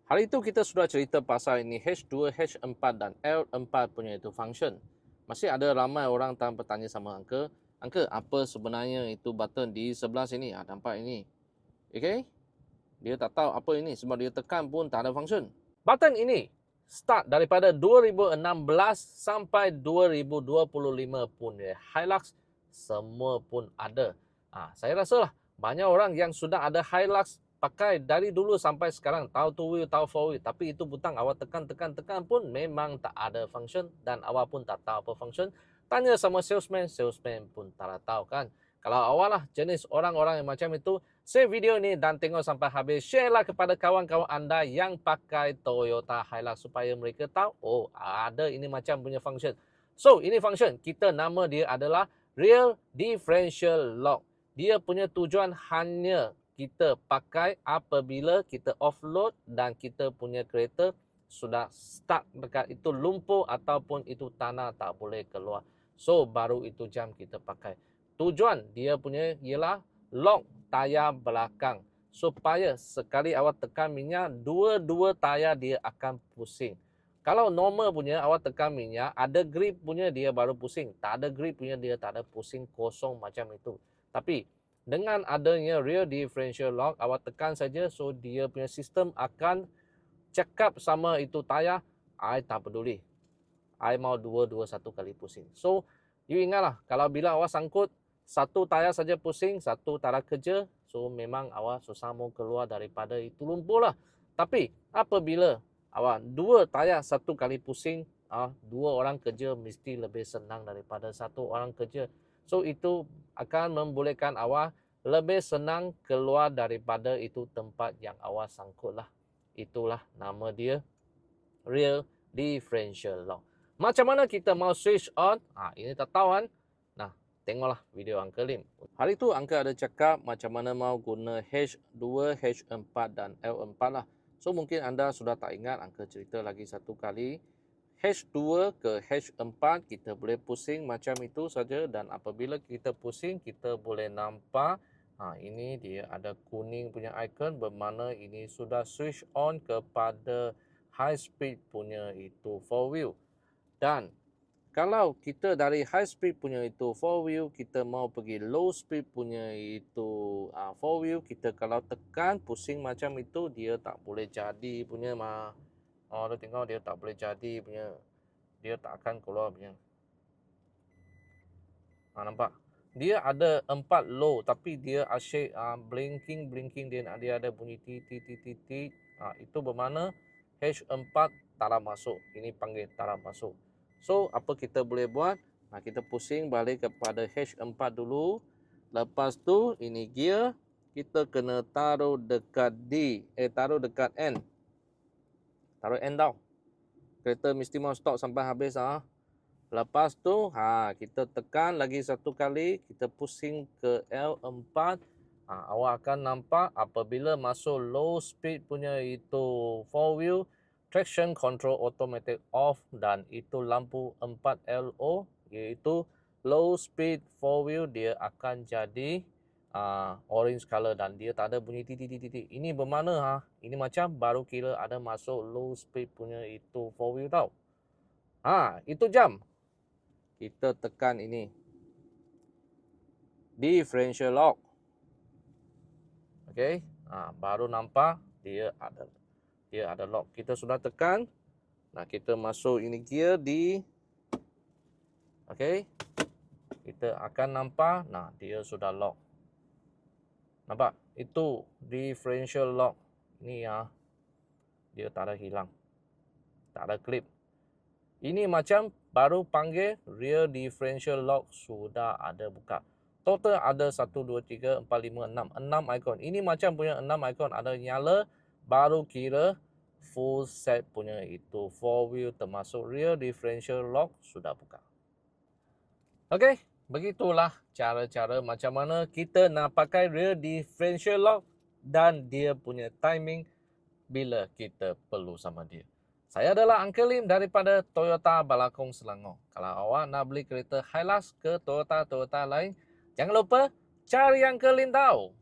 Hari itu kita sudah cerita pasal ini H2, H4 dan L4 punya itu function. Masih ada ramai orang yang bertanya sama Uncle, Uncle, apa sebenarnya itu button di sebelah sini? Nampak ini. Okay? Dia tak tahu apa ini sebab dia tekan pun tak ada function. Button ini start daripada 2016 sampai 2025 pun Hilux semua pun ada. Saya rasalah banyak orang yang sudah ada Hilux pakai dari dulu sampai sekarang, tahu 2 wheel, tahu 4 wheel, tapi itu butang awak tekan pun memang tak ada function dan awak pun tak tahu apa function. Tanya sama salesman pun tak tahu kan. Kalau awak lah jenis orang-orang yang macam itu, share video ni dan tengok sampai habis. Share lah kepada kawan-kawan anda yang pakai Toyota Hilux supaya mereka tahu, oh ada ini macam punya function. So, ini function, kita nama dia adalah rear differential lock. Dia punya tujuan hanya kita pakai apabila kita offload dan kita punya kereta sudah stuck dekat itu lumpur ataupun itu tanah tak boleh keluar. So, baru itu jam kita pakai. Tujuan dia punya ialah lock tayar belakang. Supaya sekali awak tekan minyak, dua-dua tayar dia akan pusing. Kalau normal punya awak tekan minyak, ada grip punya dia baru pusing. Tak ada grip punya dia tak ada pusing, kosong macam itu. Tapi dengan adanya rear differential lock, awak tekan saja, so dia punya sistem akan cakap sama itu tayar, I tak peduli. I mau dua-dua satu kali pusing. So, you ingatlah, kalau bila awak sangkut, satu tayar saja pusing, satu tak ada kerja, so memang awak susah mau keluar daripada itu lumpur lah. Tapi, apabila awak dua tayar satu kali pusing, dua orang kerja mesti lebih senang daripada satu orang kerja. So, itu akan membolehkan awak lebih senang keluar daripada itu tempat yang awak sangkut lah. Itulah nama dia, rear differential lock. Macam mana kita mau switch on? Ini tak tahu kan? Nah, tengoklah video Uncle Lim. Hari tu Uncle ada cakap macam mana mau guna H2, H4 dan L4 lah. So, mungkin anda sudah tak ingat, Uncle cerita lagi satu kali. H2 ke H4 kita boleh pusing macam itu saja dan apabila kita pusing kita boleh nampak ini dia ada kuning punya icon bermakna ini sudah switch on kepada high speed punya itu 4 wheel. Dan kalau kita dari high speed punya itu 4 wheel kita mau pergi low speed punya itu 4 wheel, kita kalau tekan pusing macam itu dia tak boleh jadi punya dia tengok dia tak boleh jadi punya. Dia tak akan keluar punya. Nampak? Dia ada 4 low tapi dia asyik blinking dia ada bunyi titik. Itu bermakna H4 tak masuk. Ini panggil tak masuk. So, apa kita boleh buat? Kita pusing balik kepada H4 dulu. Lepas tu ini gear kita kena taruh dekat taruh dekat N. Taruh N tau. Kereta mesti mau stop sampai habis Lepas tu kita tekan lagi satu kali, kita pusing ke L4. Awak akan nampak apabila masuk low speed punya itu 4 wheel, traction control automatic off dan itu lampu 4LO iaitu low speed 4 wheel dia akan jadi orange color dan dia tak ada bunyi titik. Ini bermakna ini macam baru kira ada masuk low speed punya itu 4 wheel tau. Itu jam. Kita tekan ini. Differential lock. Okey. Baru nampak dia ada lock. Kita sudah tekan. Kita masuk ini gear di. Okey. Kita akan nampak dia sudah lock. Nampak? Itu differential lock. Ini dia tak ada hilang. Tak ada clip. Ini macam baru panggil rear differential lock sudah ada buka. Total ada 1, 2, 3, 4, 5, 6. 6 ikon. Ini macam punya 6 ikon ada nyala. Baru kira full set punya itu 4 wheel termasuk rear differential lock sudah buka. Okey. Begitulah cara-cara macam mana kita nak pakai rear differential lock dan dia punya timing bila kita perlu sama dia. Saya adalah Uncle Lim daripada Toyota Balakong Selangor. Kalau awak nak beli kereta Hilux ke Toyota lain, jangan lupa cari Uncle Lim tahu.